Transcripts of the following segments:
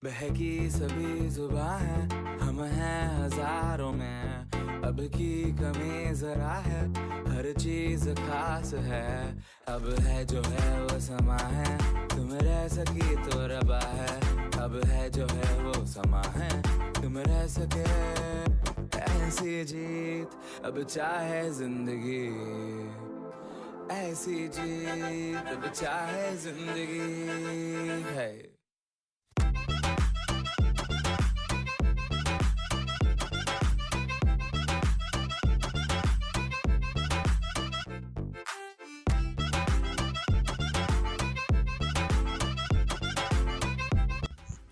बहकी सभी जुबां है, हम हैं हजारों में। अब की कमी जरा है, हर चीज खास है। अब है जो है वो समा है, तुम रह सकी तो रबा है। अब है जो है वो समा है, तुम रह सके ऐसी जीत। अब चाहे जिंदगी ऐसी जीत, अब चाहे जिंदगी है।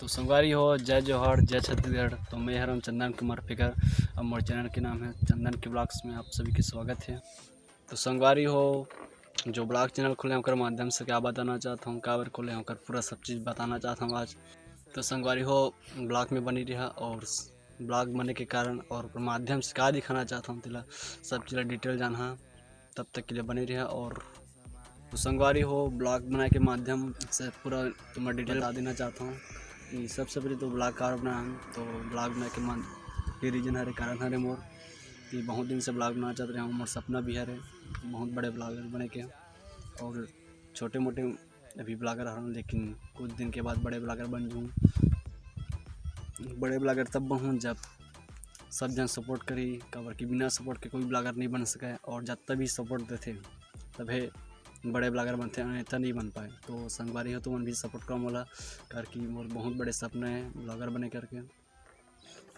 तो संगवारी हो, जय जोहर, जय छत्तीसगढ़। तो मैं हरम चंदन कुमार फिकर। अब मोर चैनल के नाम है चंदन के ब्लॉग्स में आप सभी का स्वागत है। तो संगवारी हो, जो ब्लॉग चैनल खोले होकर माध्यम से क्या बताना चाहता हूँ, काबर खोले होकर पूरा सब चीज़ बताना चाहता हूँ आज। तो संगवारी हो, ब्लॉग में बनी रहा और ब्लॉग बनने के कारण और माध्यम से क्या दिखाना चाहता हूँ तिला सब चीज़ डिटेल जाना, तब तक के लिए बनी रहा। और तो संगवारी हो, ब्लॉग बनाने के माध्यम से पूरा तुम्हें डिटेल बता देना चाहता हूँ कि सबसे पहले तो ब्लॉग कार बना हम तो ब्लॉग बनाए के मन के रीजन हरे कारण हरे मोर कि बहुत दिन से ब्लॉग बनाना चाहते हैं। मोर सपना भी हरे बहुत बड़े ब्लॉगर बने के, और छोटे मोटे अभी ब्लॉगर हूँ, लेकिन कुछ दिन के बाद बड़े ब्लॉगर बन जाऊँ। बड़े ब्लॉगर तब बनूँ जब सब जन सपोर्ट करी, कवर कि बिना सपोर्ट के कोई ब्लॉगर नहीं बन सके, और जब तभी सपोर्ट देते तभी बड़े ब्लॉगर बनते हैं, इतना नहीं बन पाए। तो संगवारी हो, तो मन भी सपोर्ट कम होला कर कि मोर बहुत बड़े सपने हैं ब्लॉगर बने करके,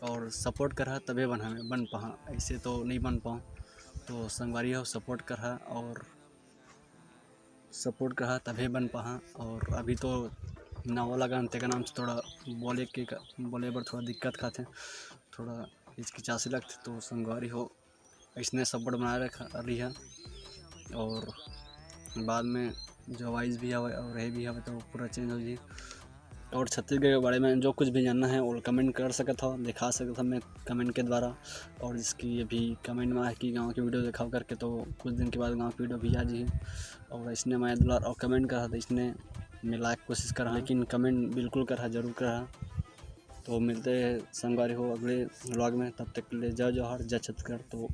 और सपोर्ट करा तभी बन पा, ऐसे तो नहीं बन पाऊँ। तो संगवारी हो, सपोर्ट करा और सपोर्ट करा तभी बन पा। और अभी तो नवा लगा अंते का नाम से थोड़ा बोले पर थोड़ा दिक्कत खाते, थोड़ा हिचकिचासी लगते। तो संगवारी हो, इसने सपोर्ट बनाए रखा रही है, और बाद में जो वाइज भी आवे और रहे भी आवे तो पूरा चेंज हो जाए। और छत्तीसगढ़ के बारे में जो कुछ भी जानना है वो कमेंट कर सकता हो, दिखा सकता था मैं कमेंट के द्वारा। और जिसकी अभी कमेंट में आए कि गांव की वीडियो दिखाओ करके, तो कुछ दिन के बाद गांव की वीडियो भी आ जाए। और इसने मैं दुलार और कमेंट करा था, इसने मैं लाइक कोशिश करा, लेकिन कमेंट बिल्कुल करा, जरूर करा। तो मिलते हैं संगवारी हो अगले व्लॉग में, तब तक के लिए जय जोहर, जय छत्तीसगढ़। तो